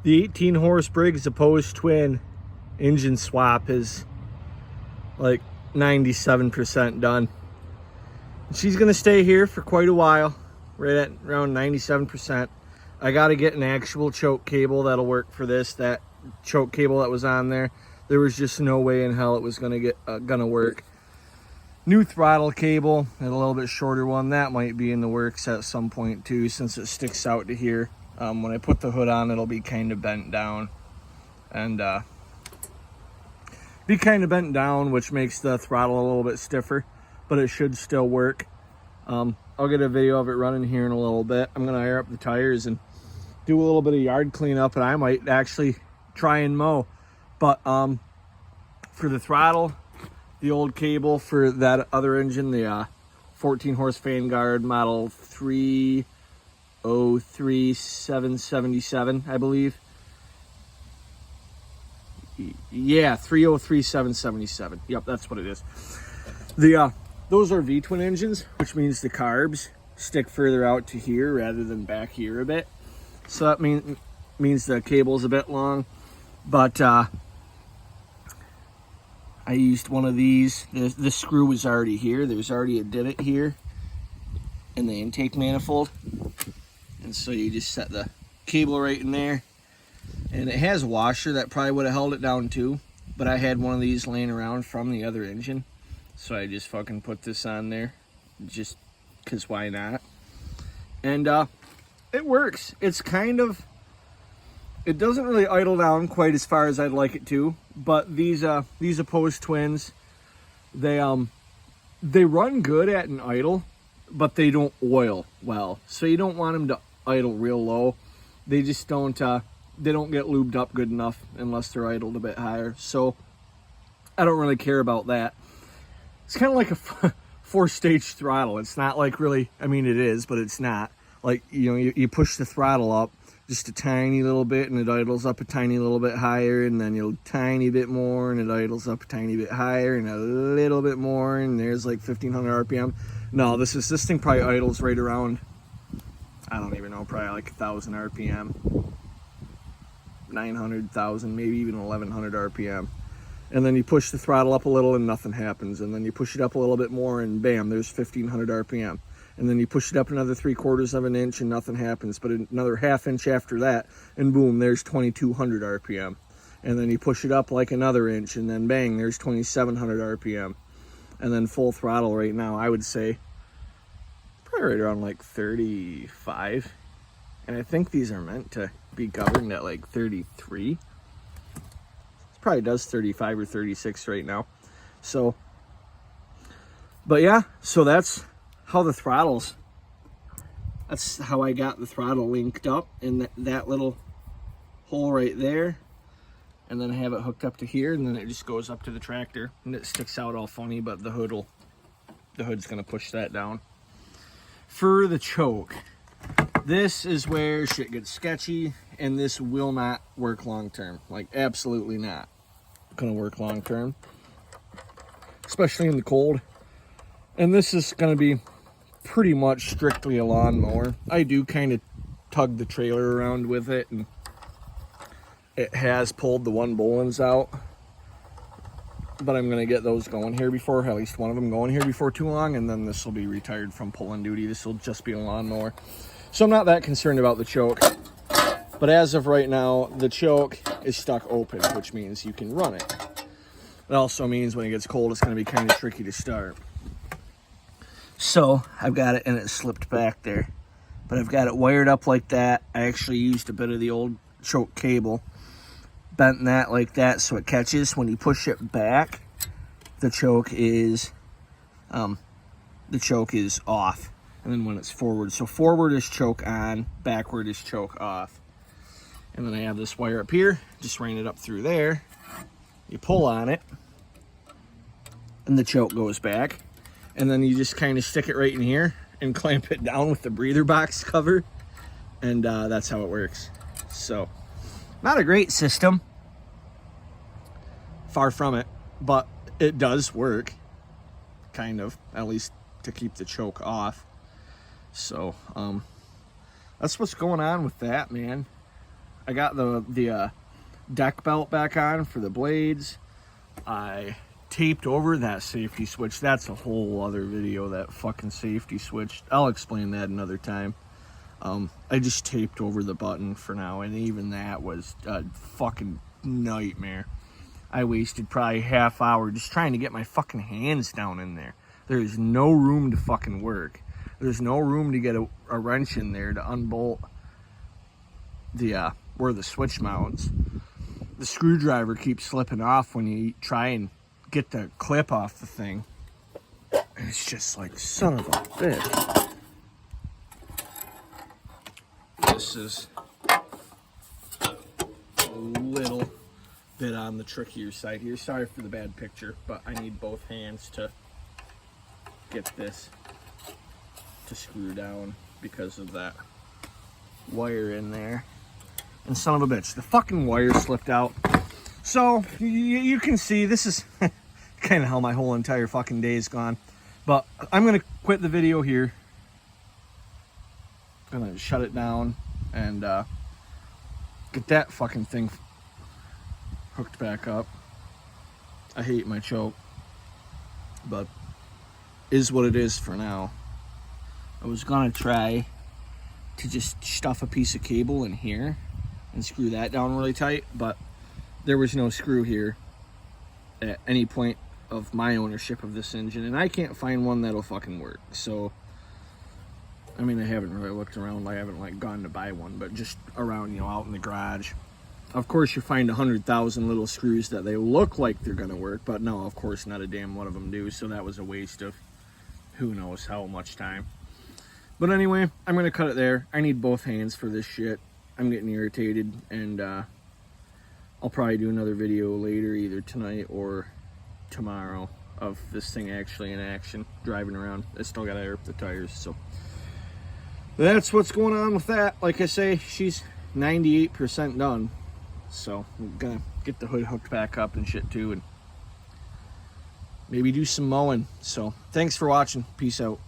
The 18 horse Briggs opposed twin engine swap is like 97% done. She's gonna stay here for quite a while, right at around 97%. I gotta get an actual choke cable that'll work for this. That choke cable that was on there, there was just no way in hell it was gonna work. New throttle cable and a little bit shorter one, that might be in the works at some point too, since it sticks out to here. When I put the hood on, it'll be kind of bent down, and which makes the throttle a little bit stiffer, but it should still work. I'll get a video of it running here in a little bit. I'm gonna air up the tires and do a little bit of yard cleanup, and I might actually try and mow. But for the throttle, the old cable for that other engine, the 14 horse Vanguard model 303777, I believe. Yeah, 303777. Yep, that's what it is. Those are V-twin engines, which means the carbs stick further out to here rather than back here a bit. So that means the cable's a bit long. But I used one of these. The screw was already here. There's already a divot here in the intake manifold. And so you just set the cable right in there. And it has a washer that probably would have held it down too. But I had one of these laying around from the other engine. So I just fucking put this on there. Just because why not? And it works. It's kind of... It doesn't really idle down quite as far as I'd like it to, but these opposed twins, they run good at an idle, but they don't oil well. So you don't want them to idle real low. They just don't they don't get lubed up good enough unless they're idled a bit higher. So I don't really care about that. It's kind of like a 4-stage throttle. It's not like really, I mean it is, but it's not. Like, you know, you push the throttle up just a tiny little bit and it idles up a tiny little bit higher, and then you'll tiny bit more and it idles up a tiny bit higher and a little bit more, and there's like 1500 RPM. No, this thing probably idles right around, I don't even know, probably like 1000 RPM, 900,000, maybe even 1100 RPM. And then you push the throttle up a little and nothing happens, and then you push it up a little bit more and bam, there's 1500 RPM. And then you push it up another 3/4 of an inch and nothing happens, but another ½ inch after that, and boom, there's 2200 RPM. And then you push it up like another inch, and then bang, there's 2700 RPM. And then full throttle right now, I would say, probably right around like 35. And I think these are meant to be governed at like 33. It probably does 35 or 36 right now. So, but yeah, so that's how the throttles, that's how I got the throttle linked up in that little hole right there, and then I have it hooked up to here, and then it just goes up to the tractor, and it sticks out all funny, but the hood's gonna push that down. For the choke, this is where shit gets sketchy, and this will not work long term. Like, absolutely not gonna work long term, especially in the cold. And this is gonna be pretty much strictly a lawnmower. I do kind of tug the trailer around with it, and it has pulled the one Bolins out, but I'm gonna get those going here before, at least one of them going here before too long, and then this will be retired from pulling duty. This will just be a lawnmower. So I'm not that concerned about the choke, but as of right now, the choke is stuck open, which means you can run it. It also means when it gets cold, it's gonna be kind of tricky to start. So I've got it, and it slipped back there, but I've got it wired up like that. I actually used a bit of the old choke cable, bent that like that so it catches. When you push it back, the choke is off, and then when it's forward, so forward is choke on, backward is choke off. And then I have this wire up here, just ran it up through there. You pull on it, and the choke goes back. And then you just kind of stick it right in here and clamp it down with the breather box cover. And that's how it works. So, not a great system. Far from it. But it does work. Kind of. At least to keep the choke off. So, that's what's going on with that, man. I got the deck belt back on for the blades. I taped over that safety switch. That's a whole other video, that fucking safety switch. I'll explain that another time. I just taped over the button for now, and even that was a fucking nightmare. I wasted probably half hour just trying to get my fucking hands down in there. There is no room to fucking work. There's no room to get a wrench in there to unbolt the where the switch mounts. The screwdriver keeps slipping off when you try and get the clip off the thing. And it's just like, son of a bitch. This is a little bit on the trickier side here. Sorry for the bad picture, but I need both hands to get this to screw down because of that wire in there. And son of a bitch, the fucking wire slipped out. So you can see this is kind of how my whole entire fucking day is gone. But I'm gonna quit the video here. I'm gonna shut it down and get that fucking thing hooked back up. I hate my choke, but is what it is for now. I was gonna try to just stuff a piece of cable in here and screw that down really tight, but there was no screw here at any point of my ownership of this engine, and I can't find one that'll fucking work. So I mean, I haven't really looked around. I haven't like gone to buy one, but just around, you know, out in the garage. Of course, you find 100,000 little screws that they look like they're gonna work, but no, of course, not a damn one of them do. So that was a waste of who knows how much time. But anyway, I'm gonna cut it there. I need both hands for this shit. I'm getting irritated, and I'll probably do another video later, either tonight or tomorrow, of this thing actually in action, driving around. I still gotta air up the tires, so that's what's going on with that. Like I say, she's 98% done. So I'm gonna get the hood hooked back up and shit too, and maybe do some mowing. So thanks for watching. Peace out.